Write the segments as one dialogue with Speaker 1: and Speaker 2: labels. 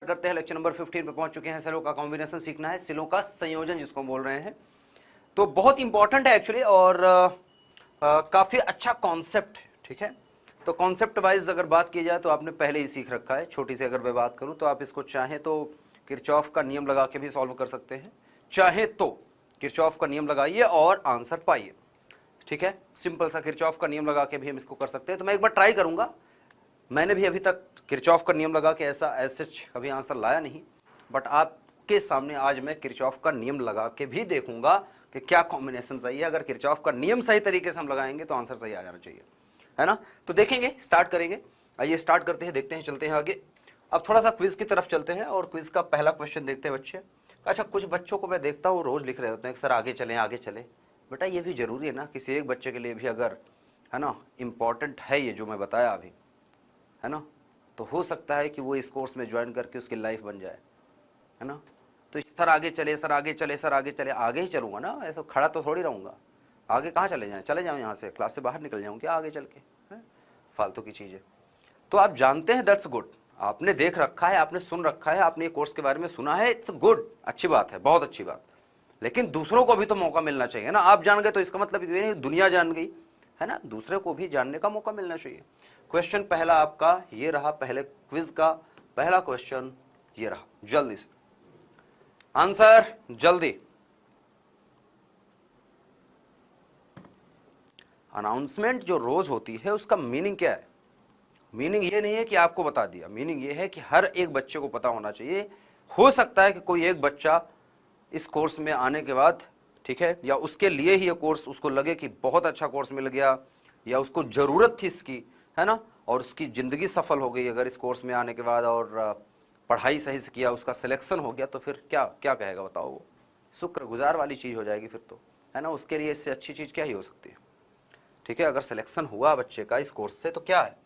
Speaker 1: करते हैं। Lecture number 15 पे पहुंच चुके हैं। सेलों का कॉम्बिनेशन सीखना है, सेलों का संयोजन जिसको बोल रहे हैं, तो बहुत इंपॉर्टेंट है एक्चुअली, और काफी अच्छा कॉन्सेप्ट है। ठीक है, तो कॉन्सेप्ट वाइज अगर बात की जाए तो आपने पहले ही सीख रखा है। छोटी सी अगर मैं बात करूं तो आप इसको चाहे तो किरचॉफ का नियम लगा के भी सॉल्व कर सकते हैं, चाहे तो किरचॉफ का नियम लगाइए और आंसर पाइए। ठीक है, सिंपल सा किरचॉफ का नियम लगा के भी हम इसको कर सकते हैं। तो मैं एक बार ट्राई करूंगा। मैंने भी अभी तक किरचॉफ का नियम लगा के ऐसा एसएच कभी आंसर लाया नहीं, बट आपके सामने आज मैं किरचॉफ का नियम लगा के भी देखूंगा कि क्या कॉम्बिनेशन सही है। अगर किरचॉफ का नियम सही तरीके से हम लगाएंगे तो आंसर सही आ जाना चाहिए, है ना। तो देखेंगे, स्टार्ट करेंगे। आइए स्टार्ट करते हैं, देखते हैं, चलते हैं आगे। अब थोड़ा सा क्विज की तरफ चलते हैं और क्विज का पहला क्वेश्चन देखते हैं बच्चे। अच्छा, कुछ बच्चों को मैं देखता हूँ रोज लिख रहे होते हैं सर आगे चलें आगे चलें। बेटा ये भी जरूरी है ना, किसी एक बच्चे के लिए भी अगर, है ना, इम्पॉर्टेंट है ये जो मैं बताया अभी, है ना, तो हो सकता है कि वो इस कोर्स में ज्वाइन करके उसकी लाइफ बन जाए, है ना। तो सर आगे चले, सर आगे चले, सर आगे चले, आगे ही चलूंगा ना, ऐसा खड़ा तो थोड़ी रहूंगा। आगे कहाँ चले जाएं, चले जाऊँ यहाँ से, क्लास से बाहर निकल जाऊँ क्या आगे चल के, है? फालतू की चीज़ है। तो आप जानते हैं, दैट्स गुड, आपने देख रखा है, आपने सुन रखा है, आपने ये कोर्स के बारे में सुना है, इट्स गुड, अच्छी बात है, बहुत अच्छी बात। लेकिन दूसरों को भी तो मौका मिलना चाहिए ना। आप जान गए तो इसका मतलब ये नहीं दुनिया जान गई, है ना, दूसरे को भी जानने का मौका मिलना चाहिए। क्वेश्चन पहला आपका ये रहा, पहले क्विज का पहला क्वेश्चन ये रहा, जल्दी से आंसर, जल्दी। अनाउंसमेंट जो रोज होती है उसका मीनिंग क्या है? मीनिंग ये नहीं है कि आपको बता दिया, मीनिंग ये है कि हर एक बच्चे को पता होना चाहिए। हो सकता है कि कोई एक बच्चा इस कोर्स में आने के बाद, ठीक है, या उसके लिए ही ये कोर्स उसको लगे कि बहुत अच्छा कोर्स मिल गया, या उसको ज़रूरत थी इसकी, है ना, और उसकी ज़िंदगी सफल हो गई अगर इस कोर्स में आने के बाद, और पढ़ाई सही से किया, उसका सिलेक्शन हो गया, तो फिर क्या क्या कहेगा बताओ? वो शुक्रगुजार वाली चीज़ हो जाएगी फिर तो, है ना। उसके लिए इससे अच्छी चीज़ क्या ही हो सकती है? ठीक है, अगर सिलेक्शन हुआ बच्चे का इस कोर्स से तो क्या है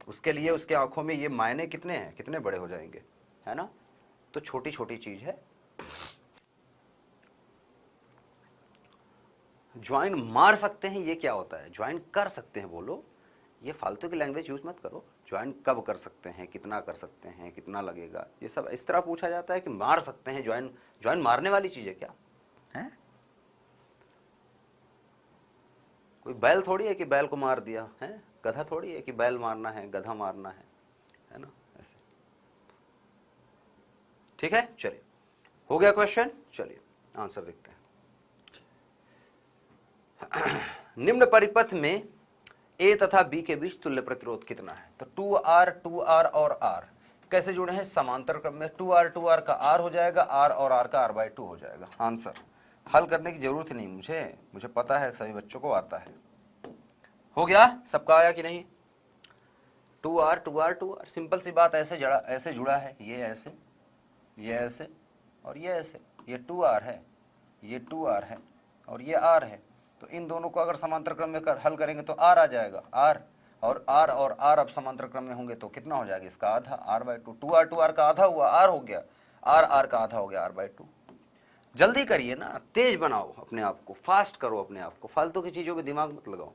Speaker 1: उसके लिए, उसके आंखों में ये मायने कितने हैं, कितने बड़े हो जाएंगे, है ना। तो छोटी छोटी चीज़ है। ज्वाइन मार सकते हैं, ये क्या होता है? ज्वाइन कर सकते हैं बोलो, ये फालतू की लैंग्वेज यूज मत करो। ज्वाइन कब कर सकते हैं, कितना कर सकते हैं, कितना लगेगा, ये सब इस तरह पूछा जाता है कि मार सकते हैं। ज्वाइन, ज्वाइन मारने वाली चीज है क्या? है कोई बैल थोड़ी है कि बैल को मार दिया है, गधा थोड़ी है कि बैल मारना है, गधा मारना है ना, ऐसे। ठीक है, चलिए हो गया क्वेश्चन, चलिए आंसर देखते हैं। निम्न परिपथ में ए तथा बी के बीच तुल्य प्रतिरोध कितना है? तो 2R और R कैसे जुड़े हैं? समांतर क्रम में। 2R का R हो जाएगा, R और R का R/2 हो जाएगा। आंसर हल करने की जरूरत नहीं, मुझे पता है, सभी बच्चों को आता है। हो गया, सबका आया कि नहीं? 2R सिंपल सी बात, ऐसे जुड़ा है, ये ऐसे, ये ऐसे और ये ऐसे। ये 2R है, ये 2R है और ये R है। तो इन दोनों को अगर समांतर क्रम में हल करेंगे तो R आ जाएगा, R और R अब समांतर क्रम में होंगे तो कितना हो जाएगा? इसका आधा, R/2। 2R का आधा हुआ, R हो गया, R का आधा हो गया, R/2। जल्दी करिए ना, तेज बनाओ अपने आप को, फास्ट करो अपने आप को, फालतू की चीजों में दिमाग मत लगाओ।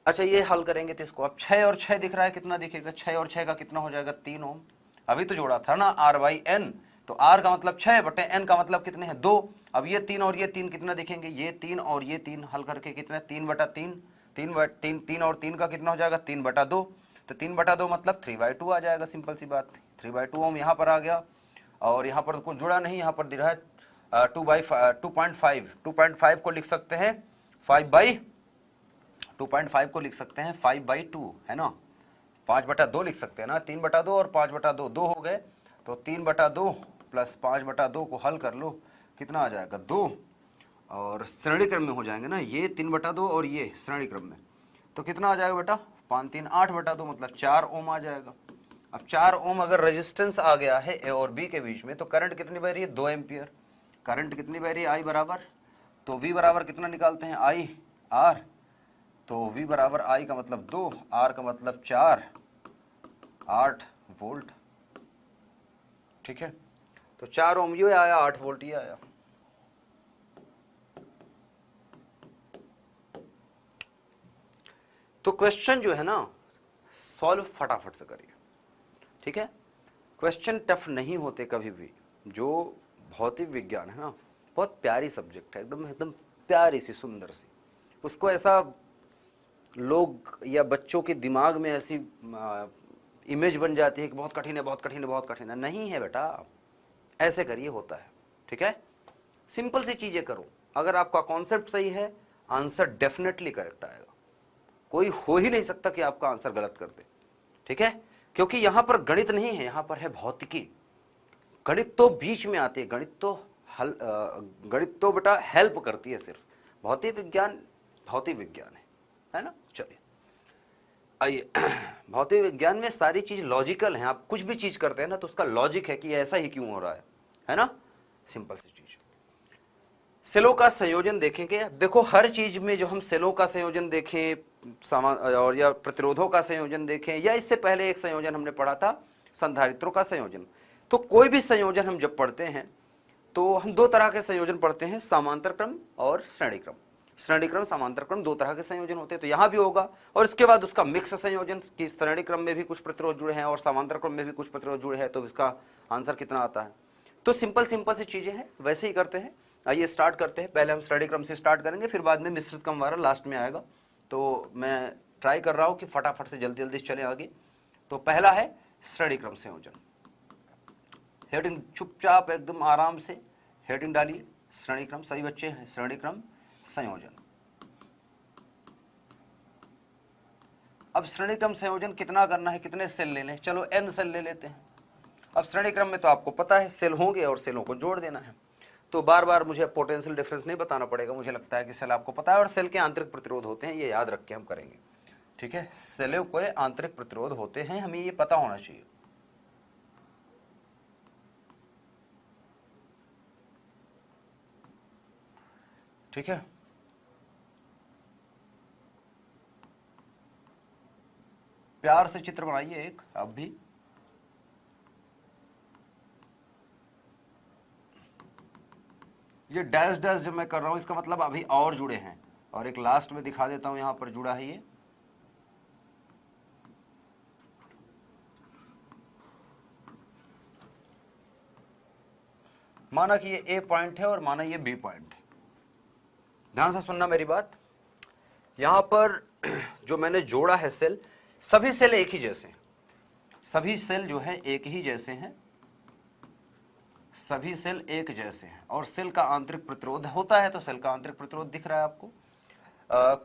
Speaker 1: अच्छा, ये हल करेंगे तो इसको अब 6 और 6 दिख रहा है, कितना दिखेगा? 6 और 6 का कितना हो जाएगा? 3 ओम। अभी तो जोड़ा था ना R/n, तो R का मतलब 6 बटे n का मतलब कितने हैं? 2। अब ये 3 और ये 3 कितना दिखेंगे? ये 3 और ये 3 हल करके कितने? 3/3। 3 और 3 का कितना हो जाएगा? 3/2। तो 3/2 मतलब 3/2 आ जाएगा, सिंपल सी बात। 3/2 ओम यहाँ पर आ गया, और यहाँ पर कुछ जुड़ा नहीं, यहाँ पर दे रहा है 2.5। 2.5 को लिख सकते हैं 2.5 को लिख सकते हैं 5/2, है ना। 5/2 लिख सकते हैं ना, 3/2 और 5/2 2 हो गए, तो 3/2 प्लस 5/2 को हल कर लो, कितना आ जाएगा? 2। और श्रेणी क्रम में हो जाएंगे ना, ये 3/2 और ये श्रेणी क्रम में, तो कितना आ जाएगा बेटा? 5 3 8/2 मतलब 4 ओम आ जाएगा। अब 4 ओम अगर रेजिस्टेंस आ गया है ए और बी के बीच में, तो करंट कितनी बह रही है? 2 एम्पियर। करंट कितनी बह रही है? I बराबर, तो V बराबर कितना निकालते हैं? I R, तो V बराबर I का मतलब 2, R का मतलब 4, 8 वोल्ट। ठीक है, तो 4 ओम ये आया, 8 वोल्ट ये आया। तो क्वेश्चन जो है ना, सॉल्व फटाफट से करिए, ठीक है। क्वेश्चन टफ नहीं होते कभी भी। जो भौतिक विज्ञान है ना, बहुत प्यारी सब्जेक्ट है, एकदम एकदम प्यारी सी, सुंदर सी। उसको ऐसा लोग या बच्चों के दिमाग में ऐसी इमेज बन जाती है कि बहुत कठिन है, बहुत कठिन है, बहुत कठिन है। नहीं है बेटा, ऐसे करिए, होता है। ठीक है, सिंपल सी चीजें करो। अगर आपका कॉन्सेप्ट सही है, आंसर डेफिनेटली करेक्ट आएगा। कोई हो ही नहीं सकता कि आपका आंसर गलत कर दे। ठीक है, क्योंकि यहां पर गणित नहीं है, यहां पर है भौतिकी। गणित तो बीच में आती है, गणित तो बेटा हेल्प करती है सिर्फ। भौतिक विज्ञान भौतिक विज्ञान है ना। चलिए आइए, भौतिक विज्ञान में सारी चीज लॉजिकल है। आप कुछ भी चीज करते हैं ना तो उसका लॉजिक है कि ऐसा ही क्यों हो रहा है ना। सिंपल सी चीज। सेलों का संयोजन देखेंगे। देखो, हर चीज में जो हम सेलों का संयोजन देखें, सामान और या प्रतिरोधों का संयोजन देखें, या इससे पहले एक संयोजन हमने पढ़ा था संधारित्रों का संयोजन। तो कोई भी संयोजन हम जब पढ़ते हैं तो हम दो तरह के संयोजन पढ़ते हैं, समांतर क्रम और श्रेणी क्रम। श्रेणी क्रम, समांतर क्रम, दो तरह के संयोजन होते हैं। तो यहां भी होगा। और इसके बाद उसका मिक्स संयोजन कि श्रेणी क्रम में भी कुछ प्रतिरोध जुड़े हैं और समांतर क्रम में भी कुछ प्रतिरोध जुड़े हैं, तो इसका आंसर कितना आता है। तो सिंपल सी चीजें हैं, वैसे ही करते हैं। आइए स्टार्ट करते हैं। पहले हम श्रेणी क्रम से स्टार्ट करेंगे, फिर बाद में मिश्रित क्रम वाला लास्ट में आएगा। तो मैं ट्राई कर रहा हूं कि फटाफट से जल्दी जल्दी चले आगे। तो पहला है श्रेणी क्रम संयोजन। हेडिंग चुपचाप एकदम आराम से हेडिंग डालिए, श्रेणी क्रम। सभी बच्चे हैं, श्रेणी क्रम संयोजन। अब श्रेणी क्रम संयोजन कितना करना है, कितने सेल ले लें। चलो n सेल ले लेते हैं। अब श्रेणी क्रम में तो आपको पता है सेल होंगे और सेलों को जोड़ देना है। तो बार बार मुझे पोटेंशियल डिफरेंस नहीं बताना पड़ेगा, मुझे लगता है कि सेल आपको पता है और सेल के आंतरिक प्रतिरोध होते हैं, ये याद रख के हम करेंगे। ठीक है, सेलों के आंतरिक प्रतिरोध होते हैं, हमें ये पता होना चाहिए। ठीक है, प्यार से चित्र बनाइए एक। अब भी ये डैश डैश जब मैं कर रहा हूं इसका मतलब अभी और जुड़े हैं, और एक लास्ट में दिखा देता हूं, यहां पर जुड़ा है ये। माना कि ये ए पॉइंट है और माना ये बी पॉइंट है। ध्यान से सुनना मेरी बात। यहां पर जो मैंने जोड़ा है सेल, सभी सेल एक ही जैसे हैं। सभी सेल जो है एक ही जैसे हैं, सभी सेल एक जैसे हैं। और सेल का आंतरिक प्रतिरोध होता है, तो सेल का आंतरिक प्रतिरोध दिख रहा है आपको।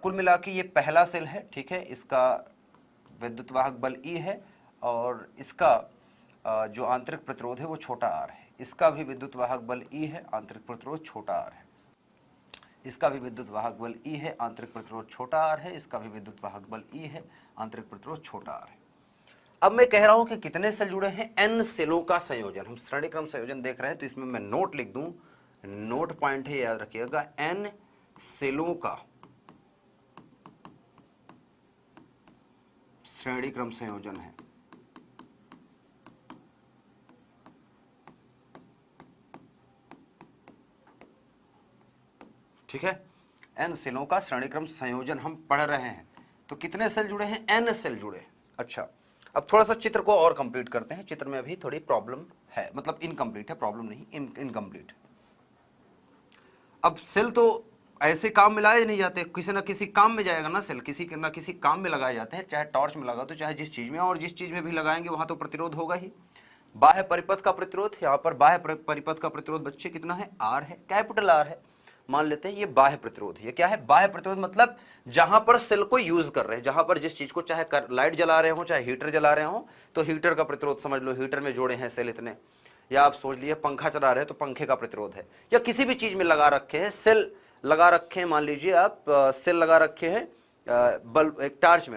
Speaker 1: कुल मिला के ये पहला सेल है। ठीक है, इसका विद्युत वाहक बल E है और इसका जो आंतरिक प्रतिरोध है वो छोटा r है। इसका भी विद्युत वाहक बल E है, आंतरिक प्रतिरोध छोटा r है। इसका भी विद्युत वाहक बल E है, आंतरिक प्रतिरोध छोटा r है। इसका भी विद्युत वाहक बल E है, आंतरिक प्रतिरोध छोटा r है। अब मैं कह रहा हूं कि कितने सेल जुड़े हैं, n सेलों का संयोजन। हम श्रेणी क्रम संयोजन देख रहे हैं, तो इसमें मैं नोट लिख दूं, नोट पॉइंट है, याद रखिएगा, n सेलों का श्रेणी क्रम संयोजन है। ठीक है, n सेलों का श्रेणी क्रम संयोजन हम पढ़ रहे हैं। तो कितने सेल जुड़े हैं, n सेल जुड़े हैं। अच्छा, अब थोड़ा सा चित्र को और कंप्लीट करते हैं। चित्र में अभी थोड़ी प्रॉब्लम है, मतलब इनकम्प्लीट है, प्रॉब्लम नहीं, इनकम्प्लीट। अब सेल तो ऐसे काम में लाए नहीं जाते, किसी ना किसी काम में जाएगा ना सेल, किसी ना किसी काम में लगाए जाते हैं। चाहे टॉर्च में लगा दो, चाहे जिस चीज में, और जिस चीज में भी लगाएंगे वहां तो प्रतिरोध होगा ही। बाह्य परिपथ का प्रतिरोध, यहाँ पर बाह्य परिपथ का प्रतिरोध बच्चे कितना है, R है, कैपिटल R है। मान लेते हैं ये बाह्य प्रतिरोध। ये क्या है, बाह्य प्रतिरोध मतलब जहां पर सेल को यूज कर रहे हैं, जहां पर जिस चीज को, चाहे लाइट जला रहे हो, चाहे हीटर जला रहे हो, तो हीटर का प्रतिरोध समझ लो, हीटर में जोड़े हैं सेल इतने। या आप सोच लिए पंखा चला रहे हैं तो पंखे का प्रतिरोध है, या किसी भी चीज में लगा रखे हैं सेल, लगा रखे हैं, मान लीजिए आप सेल लगा रखे हैं बल्ब, एक टार्च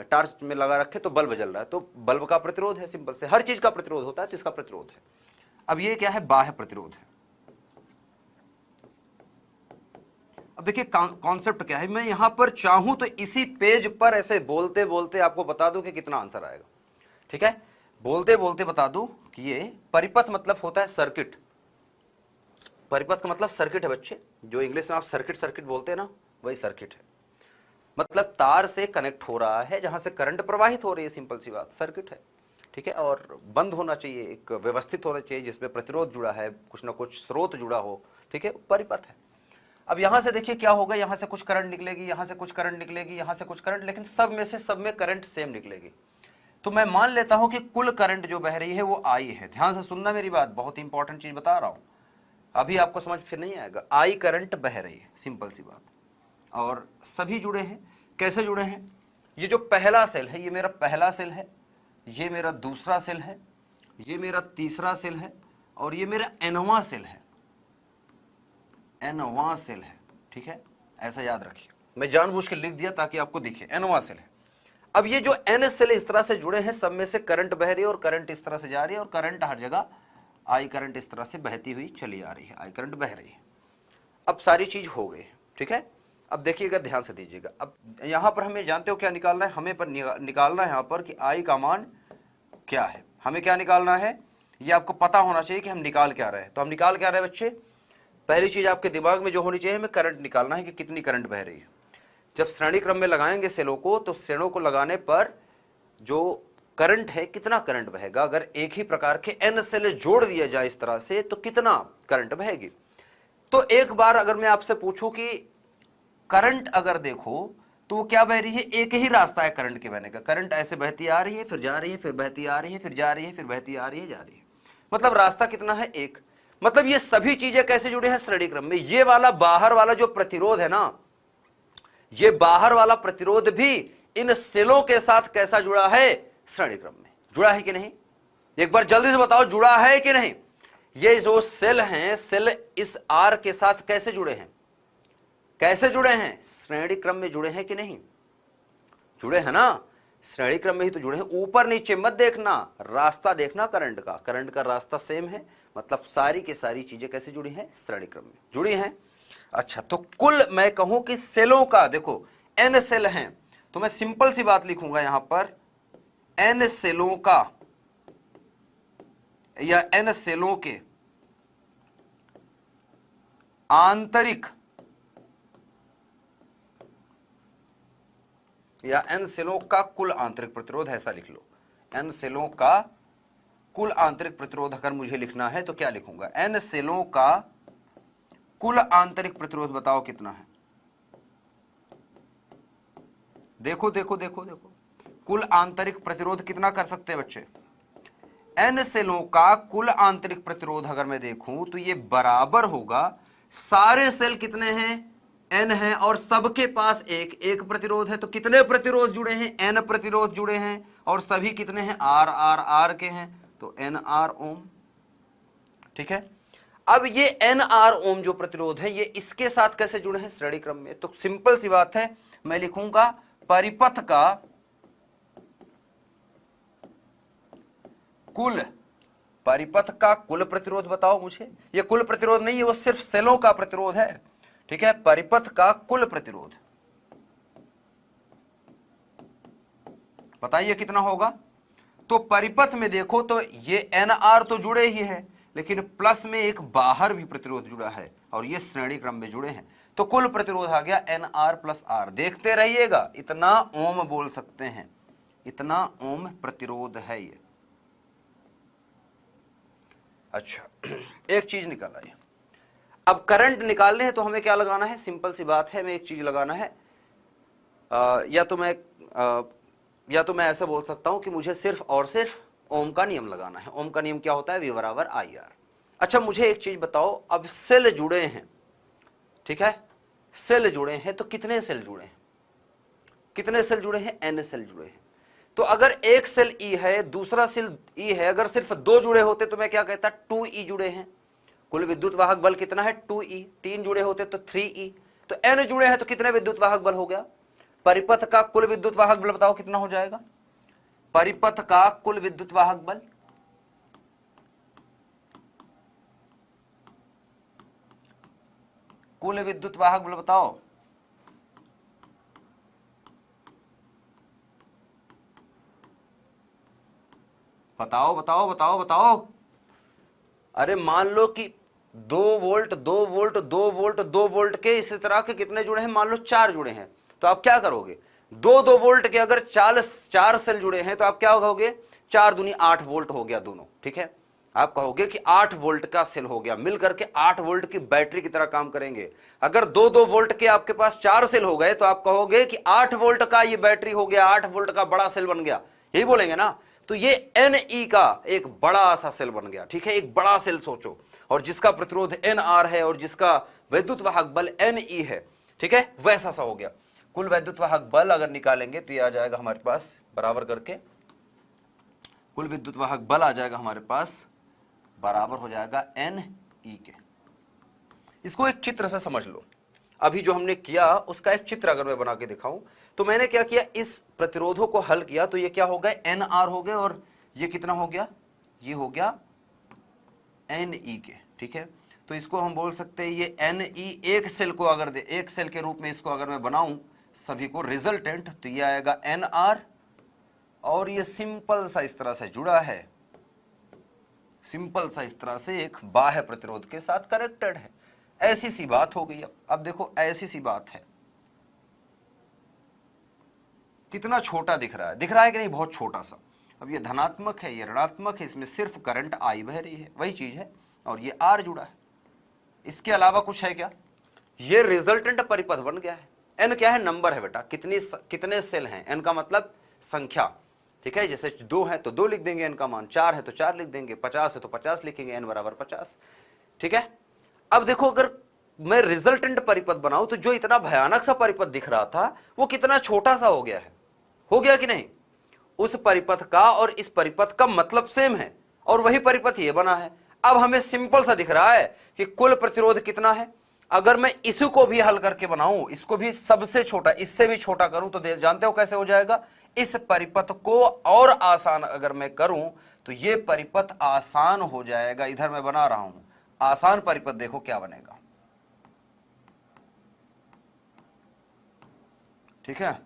Speaker 1: में लगा रखे तो बल्ब जल रहा है, तो बल्ब का प्रतिरोध है। सिंपल से हर चीज का प्रतिरोध होता है, तो इसका प्रतिरोध है। अब ये क्या है, बाह्य प्रतिरोध है। अब देखिए कॉन्सेप्ट क्या है, मैं यहां पर चाहूं तो इसी पेज पर ऐसे बोलते बोलते आपको बता दूं कि कितना आंसर आएगा। ठीक है, बोलते बोलते बता दूं कि ये परिपथ मतलब होता है सर्किट। परिपथ का मतलब सर्किट है बच्चे, जो इंग्लिश में आप सर्किट बोलते हैं ना, वही सर्किट है। मतलब तार से कनेक्ट हो रहा है, जहां से करंट प्रवाहित हो रही है, सिंपल सी बात, सर्किट है। ठीक है, और बंद होना चाहिए, एक व्यवस्थित होना चाहिए जिसमें प्रतिरोध जुड़ा है, कुछ ना कुछ स्रोत जुड़ा हो, ठीक है, परिपथ है। अब यहां से देखिए क्या होगा, यहां से कुछ करंट निकलेगी, यहां से कुछ करंट निकलेगी, यहां से कुछ करंट, लेकिन सब में करंट सेम निकलेगी। तो मैं मान लेता हूं कि कुल करंट जो बह रही है वो आई है। ध्यान से सुनना मेरी बात, बहुत इंपॉर्टेंट चीज बता रहा हूं, अभी आपको समझ फिर नहीं आएगा। आई करंट बह रही है, सिंपल सी बात, और सभी जुड़े हैं। कैसे जुड़े हैं? ये जो पहला सेल है, ये मेरा पहला सेल है, ये मेरा दूसरा सेल है, ये मेरा तीसरा सेल है, और ये मेरा एनवां सेल है, एनवां सेल है, ठीक है, ऐसा याद रखिए। मैं जानबूझ के लिख दिया ताकि आपको दिखे, एनवां सेल है। अब ये जो एन सेल इस तरह से जुड़े हैं, सब में से करंट बह रही है और करंट इस तरह से जा रही है, और करंट हर जगह आई करंट इस तरह से बहती हुई चली आ रही है, आई करंट बह रही है। अब सारी चीज हो गई, ठीक है। अब देखिएगा, ध्यान से दीजिएगा। अब यहां पर हमें जानते हो क्या निकालना है, हमें पर निकालना है यहां पर कि आई का मान क्या है। हमें क्या निकालना है, ये आपको पता होना चाहिए कि हम निकाल क्या रहे हैं। तो हम निकाल क्या रहे हैं बच्चे? पहली चीज आपके दिमाग में जो होनी चाहिए, हमें करंट निकालना है कि कितनी करंट बह रही है। जब श्रेणी क्रम में लगाएंगे सेलों को, तो सेलों को लगाने पर जो करंट है, कितना करंट बहेगा। अगर एक ही प्रकार के एन सेल जोड़ दिया जाए इस तरह से, तो कितना करंट बहेगी। तो एक बार अगर मैं आपसे पूछूं कि करंट अगर देखो तो वो क्या बह रही है, एक ही रास्ता है करंट के बहने का। करंट ऐसे बहती आ रही है, फिर जा रही है, फिर बहती आ रही है, फिर जा रही है, फिर बहती आ रही है, जा रही है। मतलब रास्ता कितना है, एक। मतलब ये सभी चीजें कैसे जुड़े हैं, श्रेणी क्रम में। ये वाला बाहर वाला जो प्रतिरोध है ना, ये बाहर वाला प्रतिरोध भी इन सेलों के साथ कैसा जुड़ा है, श्रेणी क्रम में जुड़ा है कि नहीं। एक बार जल्दी से बताओ, जुड़ा है कि नहीं। ये जो सेल हैं, सेल इस आर के साथ कैसे जुड़े हैं, कैसे जुड़े हैं, श्रेणी क्रम में जुड़े हैं कि नहीं, जुड़े हैं ना, श्रेणी क्रम में ही तो जुड़े हैं। ऊपर नीचे मत देखना, रास्ता देखना करंट का, करंट का रास्ता सेम है, मतलब सारी की सारी चीजें कैसे जुड़ी हैं, श्रेणी क्रम में जुड़ी हैं। अच्छा, तो कुल मैं कहूं कि सेलों का, देखो एन सेल हैं, तो मैं सिंपल सी बात लिखूंगा यहां पर, एन सेलों का या एन सेलों के आंतरिक या एन सेलों का कुल आंतरिक प्रतिरोध, ऐसा लिख लो। एन सेलों का कुल आंतरिक प्रतिरोध अगर मुझे लिखना है तो क्या लिखूंगा, एन सेलों का कुल आंतरिक प्रतिरोध बताओ कितना है। देखो देखो देखो देखो, कुल आंतरिक प्रतिरोध कितना कर सकते हैं बच्चे। एन सेलों का कुल आंतरिक प्रतिरोध अगर मैं देखूं तो ये बराबर होगा, सारे सेल कितने हैं, एन है, और सबके पास एक एक प्रतिरोध है। तो कितने प्रतिरोध जुड़े हैं, एन प्रतिरोध जुड़े हैं, और सभी कितने हैं, आर आर आर के हैं, तो एन आर ओम, ठीक है। अब ये एन आर ओम जो प्रतिरोध है, ये इसके साथ कैसे जुड़े हैं, श्रेणी क्रम में। तो सिंपल सी बात है, मैं लिखूंगा परिपथ का कुल, परिपथ का कुल प्रतिरोध बताओ मुझे। ये कुल प्रतिरोध नहीं है, वो सिर्फ सेलों का प्रतिरोध है, ठीक है। परिपथ का कुल प्रतिरोध बताइए कितना होगा। तो परिपथ में देखो तो ये एन आर तो जुड़े ही है, लेकिन प्लस में एक बाहर भी प्रतिरोध जुड़ा है, और ये श्रेणी क्रम में जुड़े हैं। तो कुल प्रतिरोध आ गया एन आर प्लस आर। देखते रहिएगा, इतना ओम बोल सकते हैं, इतना ओम प्रतिरोध है ये। अच्छा, एक चीज निकाल आई। अब करंट निकालने हैं तो हमें क्या लगाना है, सिंपल सी बात है, हमें एक चीज लगाना है। या तो मैं ऐसा बोल सकता हूं कि मुझे सिर्फ और सिर्फ ओम का नियम लगाना है। ओम का नियम क्या होता है, V बराबर आई आर। अच्छा, मुझे एक चीज बताओ, अब सेल जुड़े हैं, ठीक है, सेल जुड़े हैं, तो कितने सेल जुड़े हैं, कितने सेल जुड़े हैं, एन सेल जुड़े हैं। तो अगर एक सेल ई है, दूसरा सेल ई है, अगर सिर्फ दो जुड़े होते तो मैं क्या कहता, 2E जुड़े हैं। कुल विद्युत वाहक बल कितना है, 2E। तीन जुड़े होते तो 3E। तो एन जुड़े हैं तो कितने विद्युत वाहक बल हो गया। परिपथ का कुल विद्युत वाहक बल बताओ कितना हो जाएगा। परिपथ का कुल विद्युत वाहक बल, कुल विद्युत वाहक बल बताओ। बताओ बताओ बताओ बताओ। अरे मान लो कि 2 वोल्ट 2 वोल्ट 2 वोल्ट 2 वोल्ट के इसी तरह के कितने जुड़े हैं, मान लो 4 जुड़े हैं, तो आप क्या करोगे, 2 वोल्ट के अगर 4 सेल जुड़े हैं तो आप क्या कहोगे, 4 दूनी 8 वोल्ट हो गया दोनों, ठीक है। आप कहोगे कि 8 वोल्ट का सेल हो गया, मिलकर के 8 वोल्ट की बैटरी की तरह काम करेंगे। अगर 2-2 वोल्ट के आपके पास 4 सेल हो गए तो आप कहोगे कि 8 वोल्ट का ये बैटरी हो गया, 8 वोल्ट का बड़ा सेल बन गया, यही बोलेंगे ना। तो ये Ne का एक बड़ा सा सेल बन गया, ठीक है। एक बड़ा सेल सोचो, और जिसका प्रतिरोध Nr है और जिसका वैद्युत वाहक बल Ne है, ठीक है, वैसा सा हो गया। कुल वैद्युत वाहक बल अगर निकालेंगे तो ये आ जाएगा हमारे पास बराबर करके, कुल विद्युत वाहक बल आ जाएगा हमारे पास बराबर हो जाएगा Ne के। इसको एक चित्र से समझ लो। अभी जो हमने किया उसका एक चित्र अगर मैं बना के दिखाऊं तो मैंने क्या किया, इस प्रतिरोधों को हल किया तो ये क्या हो गए, Nr हो गए, और ये कितना हो गया, ये हो गया Ne के, ठीक है। तो इसको हम बोल सकते हैं ये Ne एक सेल को अगर एक सेल के रूप में इसको अगर मैं बनाऊं सभी को रिजल्टेंट, तो ये आएगा Nr, और ये सिंपल सा इस तरह से जुड़ा है, सिंपल सा इस तरह से एक बाह्य प्रतिरोध के साथ कनेक्टेड है। ऐसी सी बात हो गई। अब देखो ऐसी सी बात है, कितना छोटा दिख रहा है कि नहीं, बहुत छोटा सा। अब ये धनात्मक है, ये ऋणात्मक है, इसमें सिर्फ करंट I बह रही है, वही चीज है, और ये R जुड़ा है। इसके अलावा कुछ है क्या? ये रिजल्टेंट परिपथ बन गया है। N क्या है, नंबर है बेटा, कितने सेल हैं। N का मतलब संख्या, ठीक है। जैसे 2 है तो 2 लिख देंगे N का मान, 4 है तो 4 लिख देंगे, 50 है तो 50 लिखेंगे, N बराबर 50, ठीक है। अब देखो अगर मैं रिजल्टेंट परिपथ बनाऊं तो जो इतना भयानक सा परिपथ दिख रहा था वो कितना छोटा सा हो गया है, हो गया कि नहीं। उस परिपथ का और इस परिपथ का मतलब सेम है, और वही परिपथ ये बना है। अब हमें सिंपल सा दिख रहा है कि कुल प्रतिरोध कितना है। अगर मैं इसी को भी हल करके बनाऊं, इसको भी सबसे छोटा, इससे भी छोटा करूं तो जानते हो कैसे हो जाएगा। इस परिपथ को और आसान अगर मैं करूं तो ये परिपथ आसान हो जाएगा। इधर मैं बना रहा हूं आसान परिपथ, देखो क्या बनेगा, ठीक है।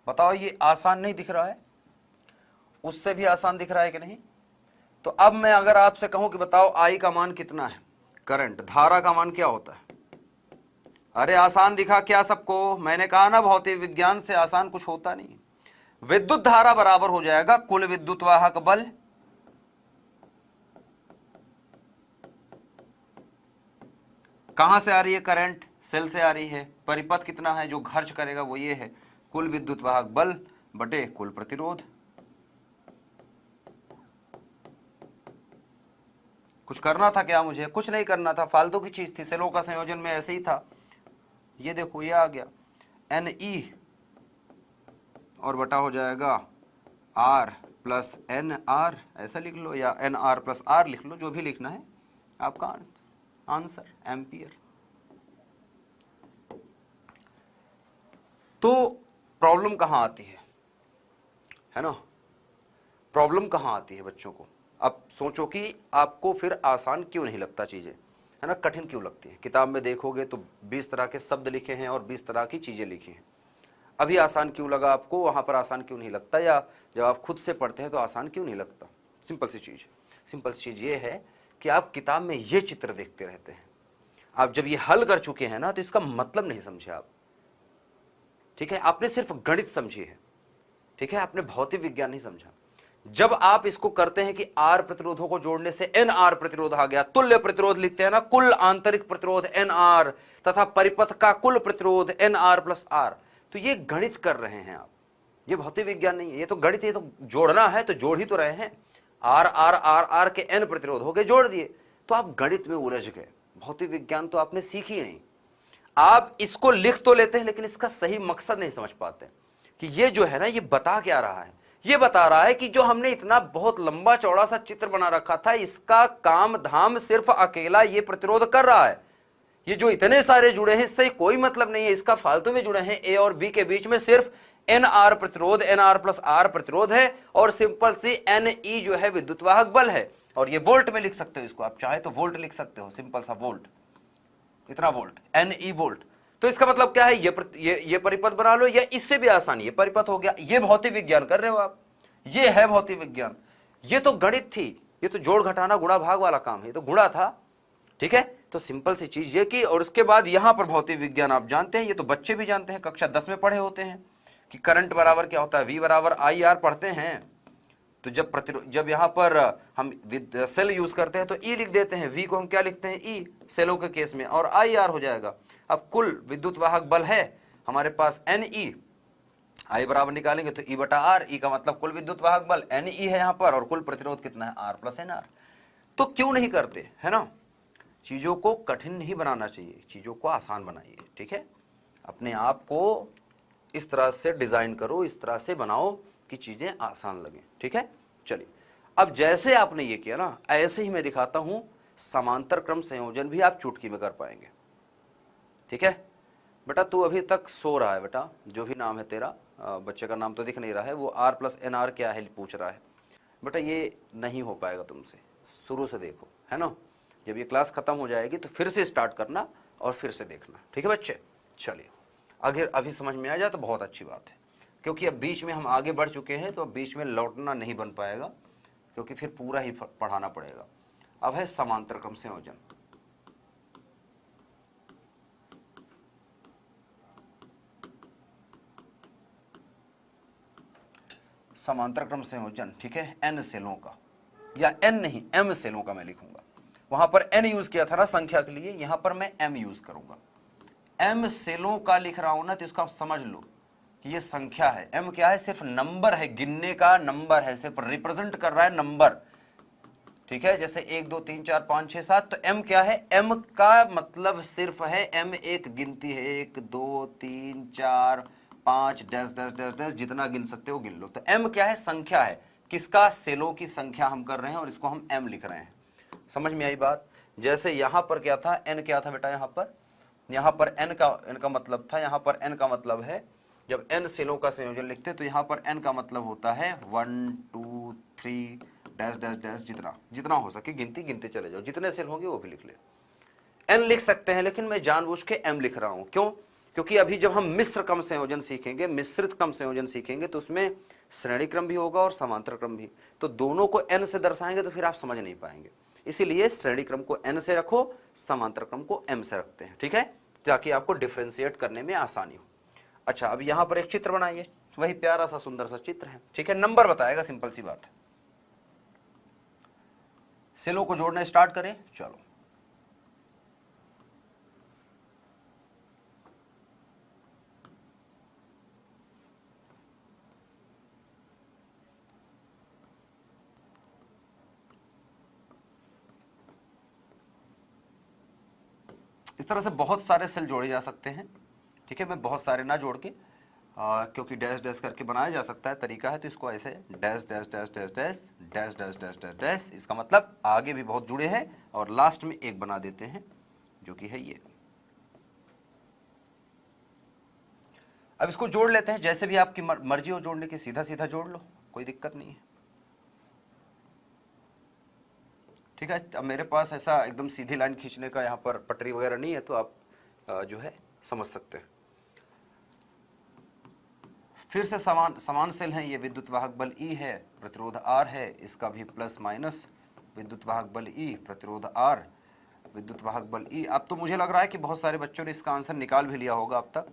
Speaker 1: बताओ ये आसान नहीं दिख रहा है, उससे भी आसान दिख रहा है कि नहीं। तो अब मैं अगर आपसे कहूं कि बताओ I का मान कितना है, करंट धारा का मान क्या होता है। अरे आसान दिखा क्या सबको, मैंने कहा ना भौतिक विज्ञान से आसान कुछ होता नहीं। विद्युत धारा बराबर हो जाएगा कुल विद्युत वाहक बल, कहां से आ रही है, करंट सेल से आ रही है, परिपथ कितना है जो खर्च करेगा वो ये है, कुल विद्युत वाहक बल बटे कुल प्रतिरोध। कुछ करना था क्या मुझे, कुछ नहीं करना था, फालतू की चीज थी, सेलों का संयोजन में ऐसे ही था। ये देखो ये आ गया Ne और बटा हो जाएगा R प्लस NR, ऐसा लिख लो, या NR प्लस R लिख लो, जो भी लिखना है आपका आंसर एम्पियर। तो प्रॉब्लम कहां आती है ना, प्रॉब्लम कहां आती है बच्चों को। अब सोचो कि आपको फिर आसान क्यों नहीं लगता चीजें, है ना, कठिन क्यों लगती है। किताब में देखोगे तो 20 तरह के शब्द लिखे हैं और 20 तरह की चीजें लिखी हैं। अभी आसान क्यों लगा आपको, वहां पर आसान क्यों नहीं लगता, या जब आप खुद से पढ़ते हैं तो आसान क्यों नहीं लगता। सिंपल सी चीज ये है कि आप किताब में ये चित्र देखते रहते हैं, आप जब ये हल कर चुके हैं ना तो इसका मतलब नहीं समझे आप, ठीक है। आपने सिर्फ गणित समझी है, ठीक है, आपने भौतिक विज्ञान नहीं समझा। जब आप इसको करते हैं कि R प्रतिरोधों को जोड़ने से NR प्रतिरोध आ गया, तुल्य प्रतिरोध लिखते हैं ना, कुल आंतरिक प्रतिरोध NR तथा परिपथ का कुल प्रतिरोध NR प्लस R, तो ये गणित कर रहे हैं आप, ये भौतिक विज्ञान नहीं है, ये तो गणित, ये तो जोड़ना है तो जोड़ ही तो रहे हैं। R R R R के N प्रतिरोध हो गए, जोड़ दिए, तो आप गणित में उलझ गए, भौतिक विज्ञान तो आपने सीखी नहीं। आप इसको लिख तो लेते हैं लेकिन इसका सही मकसद नहीं समझ पाते कि ये जो है ना ये बता क्या रहा है। ये बता रहा है कि जो हमने इतना बहुत लंबा चौड़ा सा चित्र बना रखा था, इसका काम धाम सिर्फ अकेला ये प्रतिरोध कर रहा है। ये जो इतने सारे जुड़े हैं इससे कोई मतलब नहीं है, इसका फालतू में जुड़े हैं। ए और बी के बीच में सिर्फ NR प्रतिरोध, NR प्लस R प्रतिरोध है, और सिंपल सी Ne जो है विद्युत वाहक बल है। और ये वोल्ट में लिख सकते हो इसको, आप चाहे तो वोल्ट लिख सकते हो, सिंपल सा वोल्ट, इतना वोल्ट Ne वोल्ट। तो इसका मतलब क्या है, ये परिपथ बना लो, या इससे भी आसान ये परिपथ हो गया। ये भौतिक विज्ञान कर रहे हो आप, ये है भौतिक विज्ञान। ये तो गणित थी, ये तो जोड़ घटाना गुणा भाग वाला काम है, ये तो गुणा था, ठीक है। तो सिंपल सी चीज ये की, और उसके बाद यहां पर भौतिक विज्ञान आप जानते हैं, ये तो बच्चे भी जानते हैं, कक्षा 10 में पढ़े होते हैं कि करंट बराबर क्या होता है, V बराबर IR पढ़ते हैं। तो जब यहां पर हम सेल यूज करते हैं तो E लिख देते हैं, V को हम क्या लिखते हैं, E सेलों के केस में, और IR हो जाएगा। अब कुल विद्युत वाहक बल है हमारे पास NE, I बराबर निकालेंगे तो E बटा R, E का मतलब कुल विद्युत वाहक बल, NE है यहाँ पर, और कुल प्रतिरोध कितना है, R प्लस NR। तो क्यों नहीं करते, है ना। चीजों को कठिन नहीं बनाना चाहिए, चीजों को आसान बनाइए, ठीक है। अपने आप को इस तरह से डिजाइन करो, इस तरह से बनाओ कि चीजें आसान लगे, ठीक है। चलिए, अब जैसे आपने ये किया ना, ऐसे ही मैं दिखाता हूं समांतर क्रम संयोजन भी आप चुटकी में कर पाएंगे, ठीक है। बेटा तू अभी तक सो रहा है, बेटा जो भी नाम है तेरा, बच्चे का नाम तो दिख नहीं रहा है, वो R प्लस NR क्या है पूछ रहा है। बेटा ये नहीं हो पाएगा तुमसे, शुरू से देखो, है ना। जब ये क्लास खत्म हो जाएगी तो फिर से स्टार्ट करना और फिर से देखना, ठीक है बच्चे। चलिए, अगर अभी समझ में आ जाए तो बहुत अच्छी बात है, क्योंकि अब बीच में हम आगे बढ़ चुके हैं, तो अब बीच में लौटना नहीं बन पाएगा, क्योंकि फिर पूरा ही पढ़ाना पड़ेगा। अब है समांतर क्रम संयोजन। समांतर क्रम संयोजन, ठीक है, N सेलों का, या N नहीं M सेलों का मैं लिखूंगा। वहां पर N यूज किया था ना संख्या के लिए, यहां पर मैं M यूज करूंगा। M सेलों का लिख रहा हूं ना, तो इसको आप समझ लो कि ये संख्या है। M क्या है, सिर्फ नंबर है, गिनने का नंबर है, सिर्फ रिप्रेजेंट कर रहा है नंबर, ठीक है। जैसे 1 2 3 4 5 6 7, तो M क्या है, M का मतलब सिर्फ है, M एक गिनती है, 1 2 3 4 5 डैश डैश डैश डैश, जितना गिन सकते हो गिन लो। तो M क्या है, संख्या है, किसका, सेलों की संख्या हम कर रहे हैं, और इसको हम M लिख रहे हैं। समझ में आई बात। जैसे यहां पर क्या था, N क्या था बेटा, यहां पर N का मतलब था, यहां पर N का मतलब है, जब N सेलों का संयोजन लिखते हैं तो यहां पर N का मतलब होता है 1 2 3 डैश डैश डैश, जितना जितना हो सके गिनते चले जाओ, जितने सेल होंगे वो भी लिख ले। N लिख सकते हैं, लेकिन मैं जानबूझ के M लिख रहा हूं, क्यों, क्योंकि अभी जब हम मिश्र क्रम संयोजन सीखेंगे, मिश्रित क्रम संयोजन सीखेंगे, तो उसमें श्रेणी क्रम भी होगा और समांतर क्रम भी, तो दोनों को N से दर्शाएंगे तो फिर आप समझ नहीं पाएंगे। इसीलिए श्रेणी क्रम को N से रखो, समांतर क्रम को M से रखते हैं, ठीक है, ताकि आपको डिफ्रेंशिएट करने में आसानी हो। अच्छा, अब यहां पर एक चित्र बनाइए, वही प्यारा सा सुंदर सा चित्र है, ठीक है, नंबर बताएगा, सिंपल सी बात है। सेलों को जोड़ना स्टार्ट करें, चलो। इस तरह से बहुत सारे सेल जोड़े जा सकते हैं, ठीक है। मैं बहुत सारे ना जोड़ के, क्योंकि डैश डैश करके बनाया जा सकता है, तरीका है, तो इसको ऐसे dash dash dash dash dash dash dash dash dash dash, इसका मतलब आगे भी बहुत जुड़े हैं, और लास्ट में एक बना देते हैं, जो कि है ये। अब इसको जोड़ लेते हैं, जैसे भी आपकी मर्जी हो जोड़ने की, सीधा सीधा जोड़ लो, कोई दिक्कत नहीं है, ठीक है। अब मेरे पास ऐसा एकदम सीधी लाइन खींचने का यहाँ पर पटरी वगैरह नहीं है, तो आप जो है समझ सकते हैं। फिर से समान सेल हैं, ये विद्युत वाहक बल E है, प्रतिरोध R है, इसका भी प्लस माइनस, विद्युत वाहक बल E, प्रतिरोध R, विद्युत वाहक बल E। अब तो मुझे लग रहा है कि बहुत सारे बच्चों ने इसका आंसर निकाल भी लिया होगा अब तक,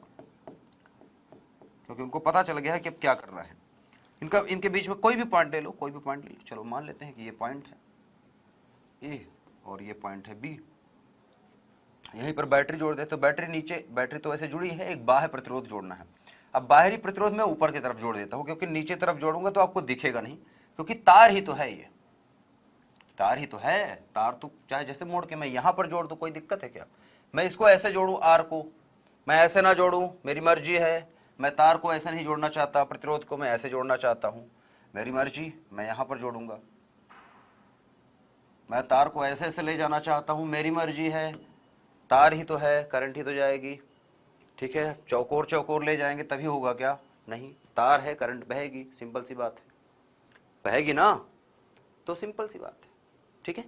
Speaker 1: क्योंकि उनको पता चल गया है कि अब क्या करना है। इनके बीच में कोई भी पॉइंट ले लो, कोई भी पॉइंट ले लो, चलो मान लेते हैं कि ये पॉइंट है A और ये पॉइंट है B। यहीं पर बैटरी जोड़ दे, तो बैटरी तो ऐसे जुड़ी है, एक बाह्य प्रतिरोध जोड़ना है। अब बाहरी प्रतिरोध मैं ऊपर की तरफ जोड़ देता हूं, क्योंकि नीचे तरफ जोड़ूंगा तो आपको दिखेगा नहीं, क्योंकि तार ही तो है, ये तार ही तो है। तार तो चाहे जैसे मोड़ के मैं यहां पर जोड़ दूं, कोई दिक्कत है क्या। मैं इसको ऐसे जोड़ूं, आर को मैं ऐसे ना जोड़ूं, मेरी मर्जी है। मैं तार को ऐसे नहीं जोड़ना चाहता, प्रतिरोध को मैं ऐसे जोड़ना चाहता हूं, मेरी मर्जी, मैं यहां पर जोड़ूंगा। मैं तार को ऐसे ऐसे ले जाना चाहता हूं, मेरी मर्जी है, तार ही तो है, करंट ही तो जाएगी, ठीक है। चौकोर चौकोर ले जाएंगे तभी होगा क्या, नहीं, तार है, करंट बहेगी, सिंपल सी बात है, बहेगी ना, तो सिंपल सी बात है, ठीक है।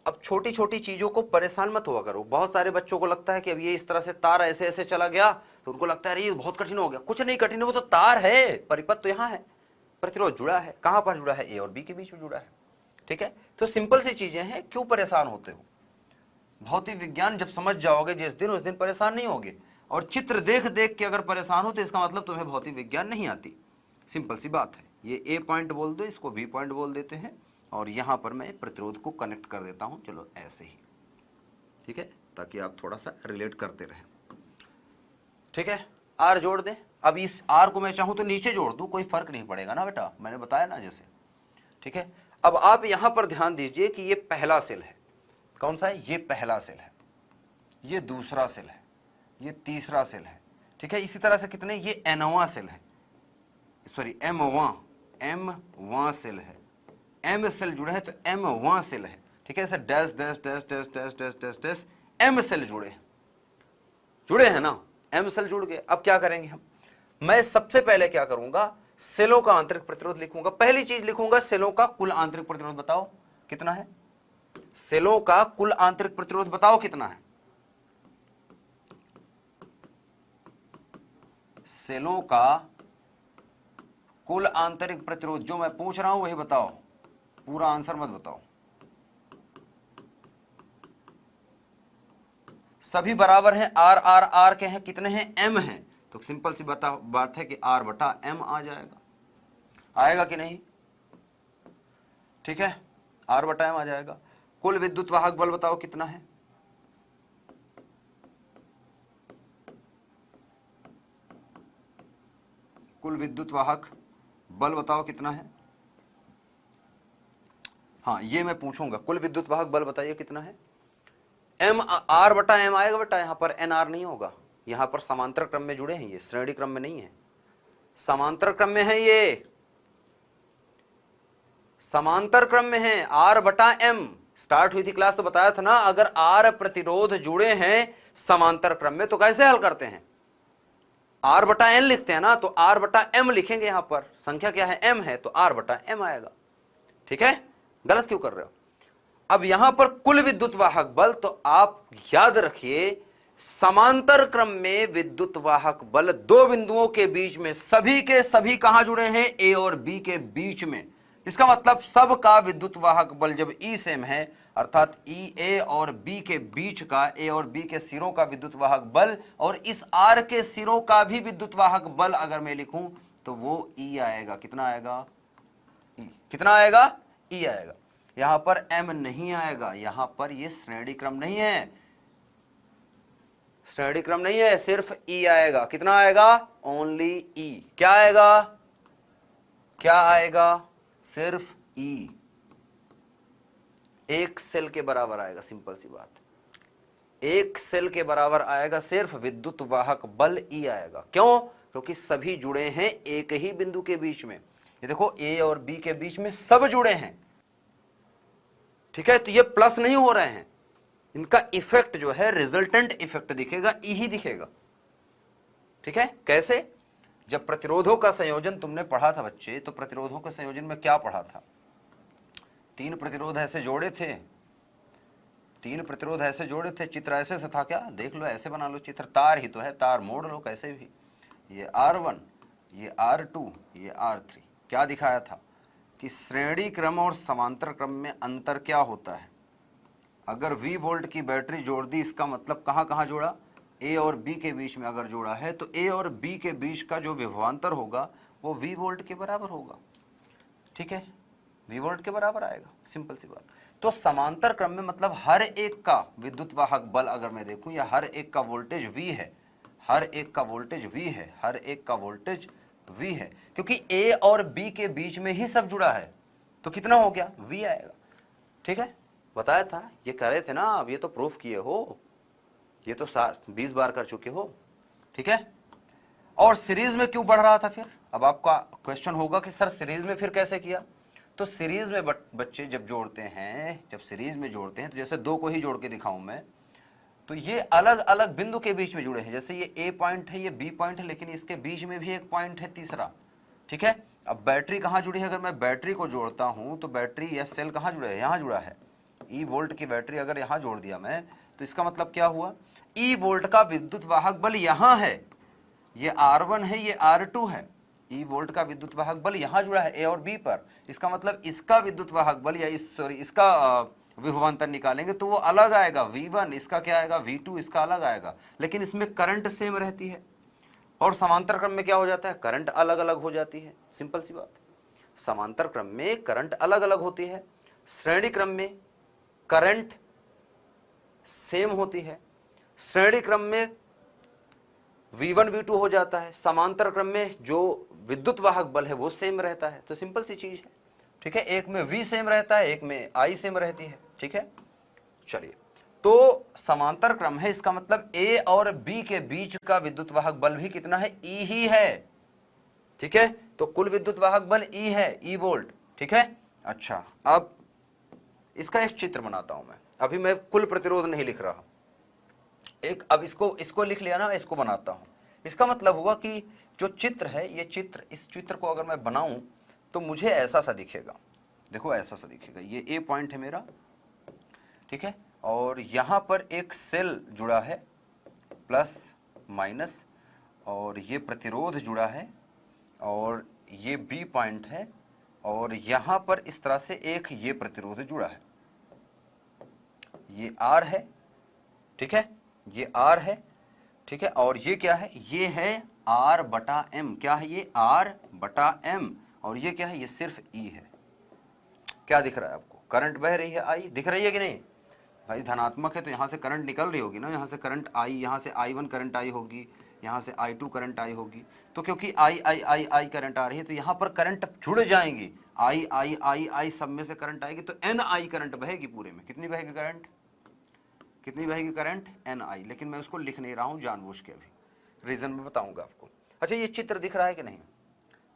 Speaker 1: अब छोटी छोटी चीजों को परेशान मत हुआ करो। बहुत सारे बच्चों को लगता है कि अब ये इस तरह से तार ऐसे ऐसे चला गया तो उनको लगता है अरे ये बहुत कठिन हो गया। कुछ नहीं कठिन है, वो तो तार है, परिपथ तो यहाँ है, प्रतिरोध जुड़ा है। कहां पर जुड़ा है? ए और बी के बीच में जुड़ा है। ठीक है, तो सिंपल सी चीजें हैं, क्यों परेशान होते हो? भौतिक विज्ञान जब समझ जाओगे जिस दिन, उस दिन परेशान नहीं होगे। और चित्र देख देख के अगर परेशान हो तो इसका मतलब तुम्हें भौतिक विज्ञान नहीं आती। सिंपल सी बात है। ये ए पॉइंट बोल दो, इसको बी पॉइंट बोल देते हैं, और यहां पर मैं प्रतिरोध को कनेक्ट कर देता हूं। चलो ऐसे ही, ठीक है, ताकि आप थोड़ा सा रिलेट करते रहें। ठीक है, आर जोड़ दें। अब इस आर को मैं चाहूं तो नीचे जोड़ दूं, कोई फर्क नहीं पड़ेगा ना बेटा, मैंने बताया ना जैसे। ठीक है, अब आप यहां पर ध्यान दीजिए कि ये पहला सेल है। कौन सा है? ये पहला सेल है, ये दूसरा सेल है, ये तीसरा सेल है। ठीक है, इसी तरह से कितने? ये एनवां सेल है, सॉरी एमवां सेल है। एम सेल जुड़े हैं तो एमवां सेल है। ठीक है, ऐसे dash dash dash dash dash dash dash dash m cell जुड़े हैं ना, एम सेल जुड़ गए। अब क्या करेंगे हम? मैं सबसे पहले क्या करूंगा? सेलों का आंतरिक प्रतिरोध लिखूंगा। पहली चीज लिखूंगा सेलों का कुल आंतरिक प्रतिरोध बताओ कितना है। सेलों का कुल आंतरिक प्रतिरोध बताओ कितना है। सेलों का कुल आंतरिक प्रतिरोध जो मैं पूछ रहा हूं वही बताओ, पूरा आंसर मत बताओ। सभी बराबर हैं, आर आर आर के हैं, कितने हैं? एम हैं, तो सिंपल सी बात है कि आर बटा एम आ जाएगा। आएगा कि नहीं? ठीक है, आर बटा एम आ जाएगा। कुल विद्युत वाहक बल बताओ कितना है। कुल विद्युत वाहक बल बताओ कितना है। हाँ, ये मैं पूछूंगा, कुल विद्युत वाहक बल बताइए कितना है। एम आर बटा एम आएगा बेटा, यहां पर एन आर नहीं होगा। यहां पर समांतर क्रम में जुड़े हैं, ये श्रेणी क्रम में नहीं है, समांतर क्रम में है, ये समांतर क्रम में है। आर बटा एम स्टार्ट हुई थी क्लास तो बताया था ना, अगर आर प्रतिरोध जुड़े हैं समांतर क्रम में तो कैसे हल करते हैं? आर बटा एन लिखते हैं ना, तो आर बटा एम लिखेंगे। यहां पर संख्या क्या है? एम है, तो आर बटा एम आएगा। ठीक है, गलत क्यों कर रहे हो? अब यहां पर कुल विद्युत वाहक बल, तो आप याद रखिए समांतर क्रम में विद्युत वाहक बल दो बिंदुओं के बीच में, सभी के सभी कहां जुड़े हैं? ए और बी के बीच में। इसका मतलब सब का विद्युत वाहक बल जब ई सेम है, अर्थात ई ए और बी के बीच का, ए और बी के सिरों का विद्युत वाहक बल और इस आर के सिरों का भी विद्युत वाहक बल अगर मैं लिखूं तो वो ई आएगा। कितना आएगा? ई। कितना आएगा? ई आएगा। यहां पर एम नहीं आएगा, यहां पर ये श्रेणी क्रम नहीं है, श्रेणी क्रम नहीं है, सिर्फ ई आएगा। कितना आएगा? Only E. क्या आएगा? क्या आएगा? सिर्फ ई। एक सेल के बराबर आएगा, सिंपल सी बात, एक सेल के बराबर आएगा, सिर्फ विद्युत वाहक बल ई आएगा। क्यों? क्योंकि सभी जुड़े हैं एक ही बिंदु के बीच में। ये देखो, ए और बी के बीच में सब जुड़े हैं। ठीक है, तो ये प्लस नहीं हो रहे हैं, इनका इफेक्ट जो है रिजल्टेंट इफेक्ट दिखेगा, ई ही दिखेगा। ठीक है, कैसे? जब प्रतिरोधों का संयोजन तुमने पढ़ा था बच्चे, तो प्रतिरोधों के संयोजन में क्या पढ़ा था? तीन प्रतिरोध ऐसे जोड़े थे, तीन प्रतिरोध ऐसे जोड़े थे, चित्र ऐसे से था क्या? देख लो, ऐसे बना लो चित्र, तार ही तो है, तार मोड़ लो कैसे भी। ये R1, ये R2, ये R3। क्या दिखाया था कि श्रेणी क्रम और समांतर क्रम में अंतर क्या होता है। अगर V वोल्ट की बैटरी जोड़ दी, इसका मतलब कहां कहां जोड़ा? ए और बी के बीच में अगर जोड़ा है तो ए और बी के बीच का जो विभवांतर होगा वो V वोल्ट के बराबर होगा। ठीक है, V वोल्ट के बराबर आएगा, सिंपल सी बात। तो समांतर क्रम में मतलब हर एक का विद्युत वाहक बल अगर मैं देखूं, या हर एक का वोल्टेज V है, हर एक का वोल्टेज V है, हर एक का वोल्टेज V है, क्योंकि A और B के बीच में ही सब जुड़ा है, तो कितना हो गया? V आएगा। ठीक है, बताया था, ये कर रहे थे ना, अब ये तो प्रूफ किए हो, ये तो 20 बार कर चुके हो। ठीक है, और सीरीज में क्यों बढ़ रहा था फिर? अब आपका क्वेश्चन होगा कि सर सीरीज में फिर कैसे किया? तो सीरीज में बच्चे जब जोड़ते हैं, जब सीरीज में जोड़ते हैं, तो जैसे दो को ही जोड़ के दिखाऊं मैं, तो ये अलग अलग बिंदु के बीच में जुड़े हैं। जैसे ये ए पॉइंट है, ये बी पॉइंट है, लेकिन इसके बीच में भी एक पॉइंट है तीसरा। ठीक है, अब बैटरी कहां जुड़ी है? अगर मैं बैटरी को जोड़ता हूं तो बैटरी या सेल कहां जुड़ा है? यहां जुड़ा है। ई वोल्ट की बैटरी अगर यहां जोड़ दिया मैं, तो इसका मतलब क्या हुआ, ई वोल्ट का विद्युत वाहक बल यहां है, ये R1 है, ये R2 है। ई वोल्ट का विद्युत वाहक बल यहां जुड़ा है ए और बी पर, इसका मतलब इसका विद्युत वाहक बल या इसका विभवांतर निकालेंगे तो वो अलग आएगा V1, इसका क्या आएगा V2, इसका अलग आएगा, लेकिन इसमें करंट सेम रहती है। और समांतर क्रम में क्या हो जाता है, करंट अलग अलग हो जाती है। सिंपल सी बात, समांतर क्रम में करंट अलग अलग होती है, श्रेणी क्रम में करंट सेम होती है। श्रेणी क्रम में V1 V2 हो जाता है, समांतर क्रम में जो विद्युत वाहक बल है वो सेम रहता है। तो सिंपल सी चीज है, ठीक है। एक में V सेम रहता है, एक में I सेम रहती है, ठीक है। चलिए, तो समांतर क्रम है, इसका मतलब A और B के बीच का विद्युत वाहक बल भी कितना है, E ही है, ठीक है। तो कुल विद्युत वाहक बल E है, E वोल्ट, ठीक है। अच्छा, अब इसका एक चित्र बनाता हूं मैं, अभी मैं कुल प्रतिरोध नहीं लिख रहा, एक अब इसको लिख लिया ना, इसको बनाता हूं। इसका मतलब हुआ कि जो चित्र है, ये चित्र, इस चित्र को अगर मैं बनाऊं तो मुझे ऐसा सा दिखेगा, देखो ऐसा सा दिखेगा। ये ए पॉइंट है मेरा, ठीक है, और यहां पर एक सेल जुड़ा है प्लस माइनस, और ये प्रतिरोध जुड़ा है, और ये बी पॉइंट है, और यहां पर इस तरह से एक ये प्रतिरोध जुड़ा है, ये आर है, ठीक है, ये आर है, ठीक है। और ये क्या है, ये है आर बटा एम, क्या है ये, आर बटा एम, और ये क्या है, ये सिर्फ ई है। क्या दिख रहा है आपको, करंट बह रही है, आई दिख रही है कि नहीं भाई, धनात्मक है तो यहां से करंट निकल रही होगी ना, यहां से करंट आई, यहां से I1 करंट आई होगी, यहां से I2 करंट आई होगी। तो क्योंकि आई करंट आ रही है तो यहां पर करंट जुड़ जाएंगी, आई सब में से करंट आएगी, तो एन आई करंट बहेगी पूरे में। कितनी बहेगी करंट, कितनी बहेगी करंट, एन आई। लेकिन मैं उसको लिख नहीं रहा हूं जानबूझ के, अभी रीजन में बताऊंगा आपको। अच्छा, ये चित्र दिख रहा है कि नहीं।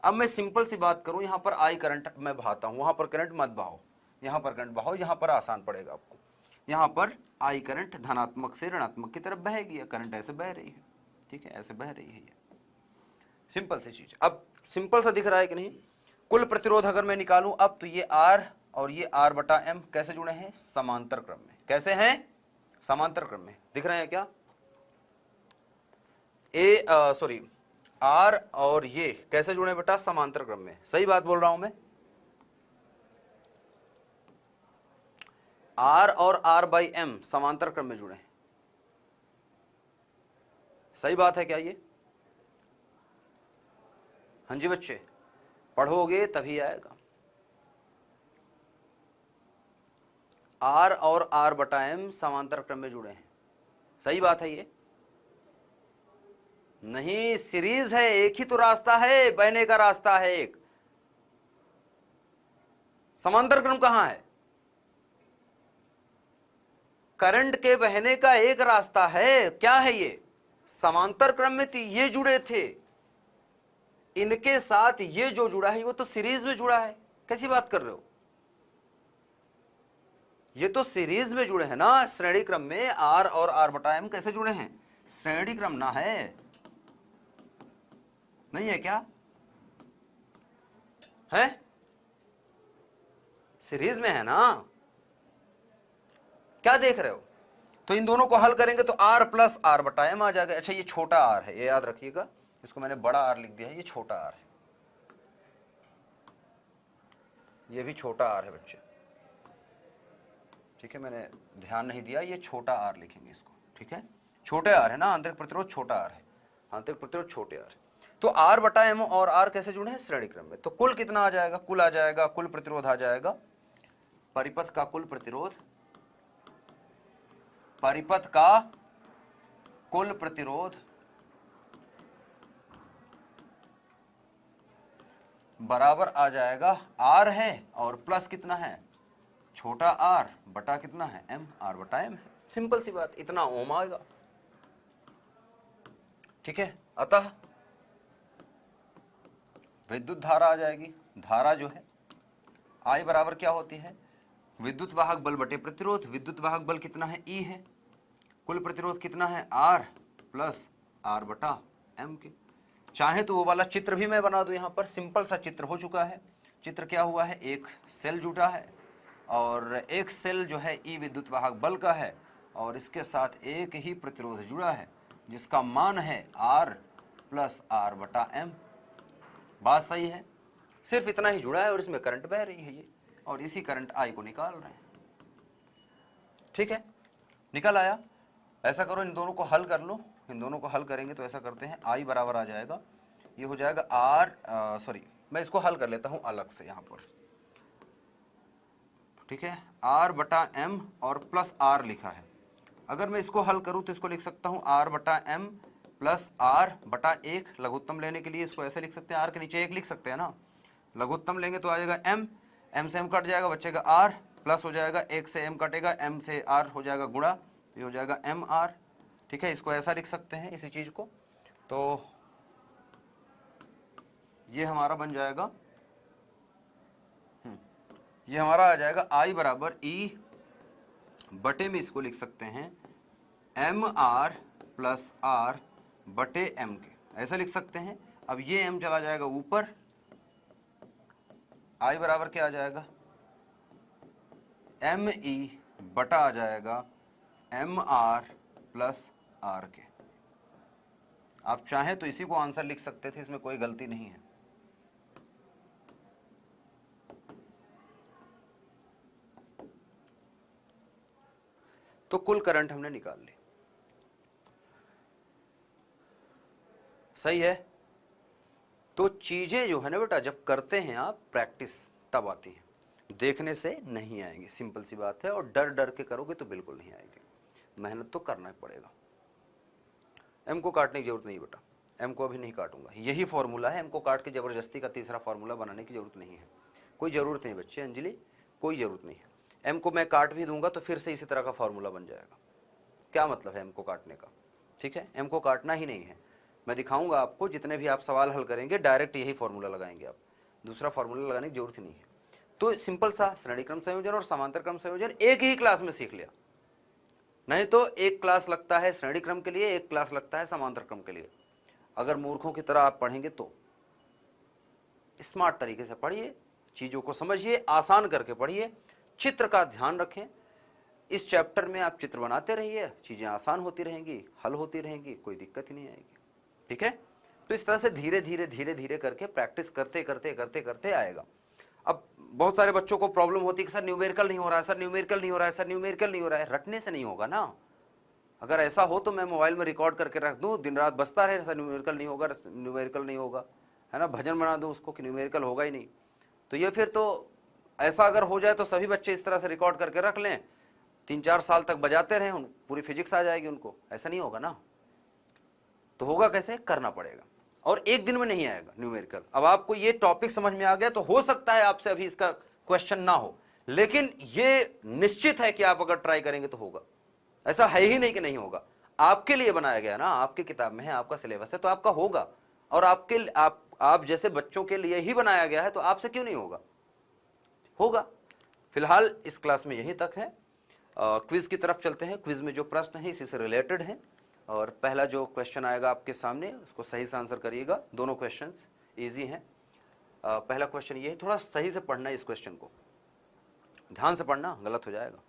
Speaker 1: अब मैं सिंपल सी बात करूं, यहां पर आई करंट मैं बहाता हूं, वहां पर करंट मत बहाओ, यहां पर करंट बहाओ, यहां पर आसान पड़ेगा आपको। यहां पर आई करंट धनात्मक से ऋणात्मक की तरफ बहेगी, या करंट ऐसे बह रही है, ठीक है, ऐसे बह रही है, ये सिंपल सी चीज। अब सिंपल सा दिख रहा है कि नहीं। कुल प्रतिरोध अगर मैं निकालूं अब, तो ये आर और ये आर बटा एम कैसे जुड़े हैं, समांतर क्रम में। कैसे हैं, समांतर क्रम में। दिख रहे हैं क्या, आर और ये कैसे जुड़े बेटा, समांतर क्रम में। सही बात बोल रहा हूं मैं, आर और आर बाई एम समांतर क्रम में जुड़े हैं। सही बात है क्या ये, हाँ जी बच्चे, पढ़ोगे तभी आएगा। आर और आर बटा एम समांतर क्रम में जुड़े हैं, सही बात है ये। नहीं, सीरीज है, एक ही तो रास्ता है, बहने का रास्ता है एक। समांतर क्रम कहां है, करंट के बहने का एक रास्ता है, क्या है ये, समांतर क्रम में ये जुड़े थे, इनके साथ ये जो जुड़ा है वो तो सीरीज में जुड़ा है। कैसी बात कर रहे हो, ये तो सीरीज में जुड़े हैं ना, श्रेणी क्रम में आर और आर बटा एम कैसे जुड़े हैं, श्रेणी क्रम ना है, नहीं है क्या, है सीरीज में है ना, क्या देख रहे हो। तो इन दोनों को हल करेंगे तो आर प्लस आर बटा एम आ जाएगा। अच्छा, ये छोटा आर है, ये याद रखिएगा, इसको मैंने बड़ा आर लिख दिया है, ये छोटा आर है, ये भी छोटा आर है बच्चे, ठीक है, मैंने ध्यान नहीं दिया, ये छोटा आर लिखेंगे इसको, ठीक है, छोटे आर है ना, आंतरिक प्रतिरोध छोटा आर है, आंतरिक प्रतिरोध छोटे आर। तो आर बटा एम और आर कैसे जुड़े हैं, श्रेणी क्रम में। तो कुल कितना आ जाएगा, कुल आ जाएगा, कुल प्रतिरोध आ जाएगा, परिपथ का कुल प्रतिरोध, परिपथ का कुल प्रतिरोध बराबर आ जाएगा, आर है और प्लस कितना है, छोटा आर बटा कितना है, एम, आर बटा एम है। सिंपल सी बात, इतना ओम आएगा, ठीक है। अतः विद्युत धारा आ जाएगी, धारा जो है आई बराबर क्या होती है, विद्युत वाहक बल बटे प्रतिरोध। विद्युत वाहक बल कितना है, ई है, कुल प्रतिरोध कितना है, आर प्लस आर बटा एम के। चाहे तो वो वाला चित्र भी मैं बना दूं, यहां पर सिंपल सा चित्र हो चुका है। चित्र क्या हुआ है, एक सेल जुटा है और एक सेल जो है ई विद्युत वाहक बल का है और इसके साथ एक ही प्रतिरोध जुड़ा है जिसका मान है R प्लस R बटा M। बात सही है, सिर्फ इतना ही जुड़ा है और इसमें करंट बह रही है ये, और इसी करंट I को निकाल रहे हैं। ठीक है, निकल आया। ऐसा करो, इन दोनों को हल कर लो। इन दोनों को हल करेंगे तो ऐसा करते हैं, I बराबर आ जाएगा, ये हो जाएगा R, मैं इसको हल कर लेता हूं अलग से यहां पर। ठीक है, R बटा M और प्लस R लिखा है। अगर मैं इसको हल करूं तो इसको लिख सकता हूं R बटा M प्लस R बटा 1। लघुत्तम लेने के लिए इसको ऐसे लिख सकते हैं, R के नीचे 1 लिख सकते हैं ना। लघुत्तम लेंगे तो आ जाएगा M, M से M कट जाएगा, बचेगा R, प्लस हो जाएगा 1 से M कटेगा, M से R हो जाएगा गुणा, ये हो जाएगा MR। ठीक है, इसको ऐसा लिख सकते हैं इसी चीज को। तो ये हमारा बन जाएगा, ये हमारा आ जाएगा I बराबर E बटे में इसको लिख सकते हैं MR प्लस R बटे M के, ऐसा लिख सकते हैं। अब ये M चला जाएगा ऊपर, I बराबर क्या आ जाएगा, ME बटा आ जाएगा MR प्लस R के। आप चाहें तो इसी को आंसर लिख सकते थे, इसमें कोई गलती नहीं है। तो कुल करंट हमने निकाल ली, सही है। तो चीजें जो है ना बेटा, जब करते हैं आप प्रैक्टिस तब आती हैं, देखने से नहीं आएंगी, सिंपल सी बात है। और डर डर के करोगे तो बिल्कुल नहीं आएंगे, मेहनत तो करना ही पड़ेगा। M को काटने की जरूरत नहीं बेटा, M को अभी नहीं काटूंगा, यही फॉर्मूला है। M को काट के जबरदस्ती का तीसरा फॉर्मूला बनाने की जरूरत नहीं है, कोई जरूरत नहीं बच्चे, अंजलि कोई जरूरत नहीं है। M को मैं काट भी दूंगा तो फिर से इसी तरह का फॉर्मूला बन जाएगा। क्या मतलब है M को काटने का? ठीक है, M को काटना ही नहीं है। मैं दिखाऊंगा आपको, जितने भी आप सवाल हल करेंगे डायरेक्ट यही फॉर्मूला लगाएंगे आप, दूसरा फॉर्मूला लगाने की जरूरत ही नहीं है। तो सिंपल सा श्रेणी क्रम संयोजन और समांतर क्रम संयोजन एक ही क्लास में सीख लिया, नहीं तो एक क्लास लगता है श्रेणी क्रम के लिए, एक क्लास लगता है समांतर क्रम के लिए। अगर मूर्खों की तरह आप पढ़ेंगे तो स्मार्ट तरीके से पढ़िए, चीजों को समझिए, आसान करके पढ़िए, चित्र का ध्यान रखें। इस चैप्टर में आप चित्र बनाते रहिए, चीजें आसान होती रहेंगी, हल होती रहेंगी, कोई दिक्कत ही नहीं आएगी। ठीक है, तो इस तरह से धीरे धीरे धीरे धीरे करके प्रैक्टिस करते करते करते करते आएगा। अब बहुत सारे बच्चों को प्रॉब्लम होती है कि सर न्यूमेरिकल नहीं हो रहा है, सर न्यूमेरिकल नहीं हो रहा है, सर न्यूमेरिकल नहीं हो रहा है। रटने से नहीं होगा ना। अगर ऐसा हो तो मैं मोबाइल में रिकॉर्ड करके रख दूं, दिन रात बजता रहे, सर न्यूमेरिकल नहीं होगा, न्यूमेरिकल नहीं होगा, है ना, भजन बना दूं उसको कि न्यूमेरिकल होगा ही नहीं। तो ये फिर तो ऐसा अगर हो जाए तो सभी बच्चे इस तरह से रिकॉर्ड करके रख लें, 3-4 साल तक बजाते रहें, पूरी फिजिक्स आ जाएगी उनको। ऐसा नहीं होगा ना। तो होगा कैसे, करना पड़ेगा, और एक दिन में नहीं आएगा न्यूमेरिकल। अब आपको ये टॉपिक समझ में आ गया तो हो सकता है आपसे अभी इसका क्वेश्चन ना हो, लेकिन ये निश्चित है कि आप अगर ट्राई करेंगे तो होगा। ऐसा है ही नहीं कि नहीं होगा, आपके लिए बनाया गया ना, आपकी किताब में है, आपका सिलेबस है, तो आपका होगा। और आप जैसे बच्चों के लिए ही बनाया गया है, तो आपसे क्यों नहीं होगा, होगा। फिलहाल इस क्लास में यहीं तक है। क्विज की तरफ चलते हैं। क्विज में जो प्रश्न है इसी से रिलेटेड है, और पहला जो क्वेश्चन आएगा आपके सामने उसको सही से आंसर करिएगा। दोनों क्वेश्चंस इजी हैं। पहला क्वेश्चन ये है, थोड़ा सही से पढ़ना है, इस क्वेश्चन को ध्यान से पढ़ना, गलत हो जाएगा।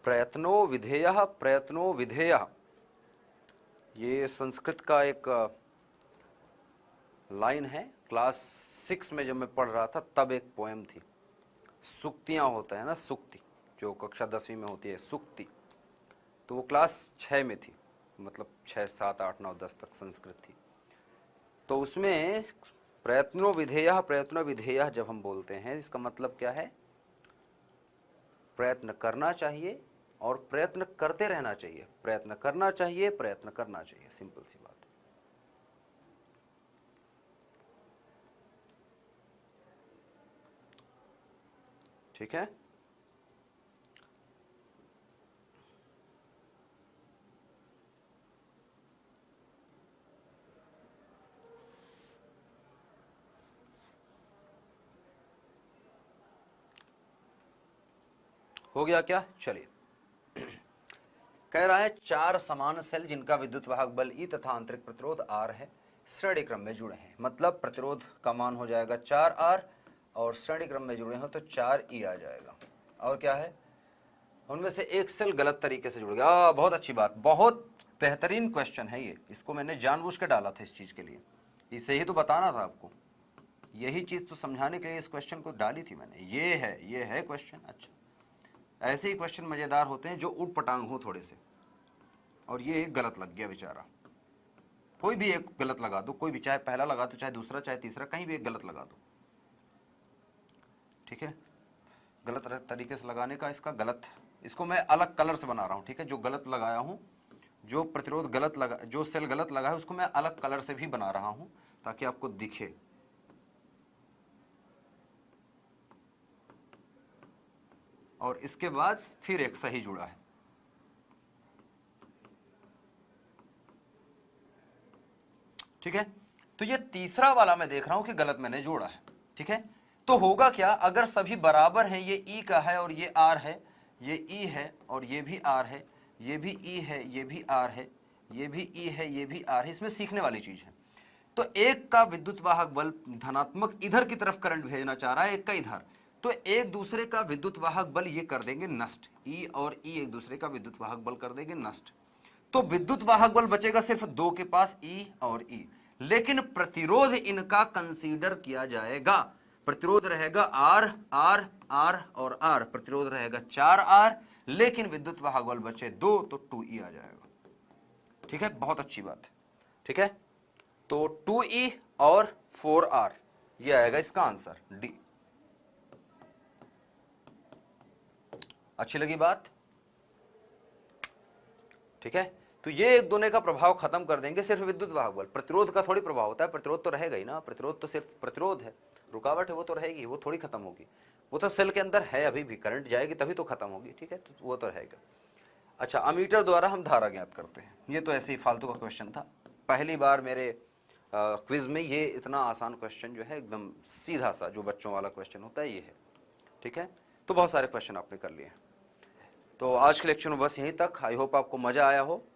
Speaker 1: प्रयत्नो विधेयः प्रयत्नो विधेयः, ये संस्कृत का एक लाइन है। क्लास 6 में जब मैं पढ़ रहा था तब एक पोएम थी, सुक्तियां होता है ना, सुक्ति जो कक्षा 10वीं में होती है, सुक्ति। तो वो क्लास 6 में थी, मतलब 6, 7, 8, 9, 10 तक संस्कृत थी। तो उसमें प्रयत्नो विधेयः जब हम बोलते हैं, इसका मतलब क्या है, प्रयत्न करना चाहिए और प्रयत्न करते रहना चाहिए, प्रयत्न करना चाहिए, प्रयत्न करना चाहिए, सिंपल सी बात है। ठीक है, हो गया क्या? चलिए, कह रहा है 4 समान सेल जिनका विद्युत वाहक बल E तथा आंतरिक प्रतिरोध R है, श्रेणी क्रम में जुड़े हैं। मतलब प्रतिरोध का मान हो जाएगा 4R और श्रेणी क्रम में जुड़े हो तो 4E आ जाएगा। और क्या है, उनमें से एक सेल गलत तरीके से जुड़ गया। बहुत अच्छी बात, बहुत बेहतरीन क्वेश्चन है ये। इसको मैंने जानबूझ के डाला था इस चीज के लिए, इसे ही तो बताना था आपको, यही चीज तो समझाने के लिए इस क्वेश्चन को डाली थी मैंने। ये है क्वेश्चन। अच्छा, ऐसे ही क्वेश्चन मजेदार होते हैं जो उठ पटांग हो थोड़े से। और ये एक गलत लग गया बेचारा। कोई भी एक गलत लगा दो, कोई भी, चाहे पहला लगा दो, चाहे दूसरा, चाहे तीसरा, कहीं भी एक गलत लगा दो, ठीक है। गलत तरीके से लगाने का इसका गलत, इसको मैं अलग कलर से बना रहा हूं, ठीक है। जो गलत लगाया हूं, जो प्रतिरोध गलत लगा, जो सेल गलत लगा है, उसको मैं अलग कलर से भी बना रहा हूं ताकि आपको दिखे। और इसके बाद फिर एक सही जुड़ा है, ठीक है। तो ये तीसरा वाला मैं देख रहा हूं कि गलत मैंने जोड़ा है, ठीक है। तो होगा क्या, अगर सभी बराबर हैं, ये E का है और ये R है, ये E है और ये भी R है, ये भी E है, ये भी R है, ये भी E है, ये भी R है, इसमें सीखने वाली चीज है। तो एक का विद्युत वाहक बल धनात्मक इधर की तरफ करंट भेजना चाह रहा है, एक का इधर, तो एक दूसरे का विद्युत वाहक बल ये कर देंगे नष्ट। E और E एक दूसरे का विद्युत वाहक बल कर देंगे नष्ट। तो विद्युत वाहक बल बचेगा सिर्फ दो के पास, E और E। लेकिन प्रतिरोध इनका कंसीडर किया जाएगा। प्रतिरोध रहेगा R R R और R, प्रतिरोध रहेगा 4R, लेकिन विद्युत वाहक बल बचे 2 तो 2E आ जाएगा, ठीक है। बहुत अच्छी बात है, ठीक है। तो 2E और 4R ये आएगा इसका आंसर डी। अच्छी लगी बात, ठीक है। तो ये एक दूसरे का प्रभाव खत्म कर देंगे, सिर्फ विद्युत वाहक बल। प्रतिरोध का थोड़ी प्रभाव होता है, प्रतिरोध तो रहेगा ही ना, प्रतिरोध तो सिर्फ प्रतिरोध है, रुकावट है वो तो रहेगी, वो थोड़ी खत्म होगी, वो तो सेल के अंदर है, अभी भी करंट जाएगी तभी तो खत्म होगी, ठीक है। तो वो तो रहेगा। अच्छा, अमीटर द्वारा हम धारा ज्ञात करते हैं। ये तो ऐसे ही फालतू का क्वेश्चन था, पहली बार मेरे क्विज में ये इतना आसान क्वेश्चन जो है, एकदम सीधा सा जो बच्चों वाला क्वेश्चन होता है ये है, ठीक है। तो बहुत सारे क्वेश्चन आपने कर लिए। तो आज के लेक्चर में बस यहीं तक। आई होप आपको मजा आया हो।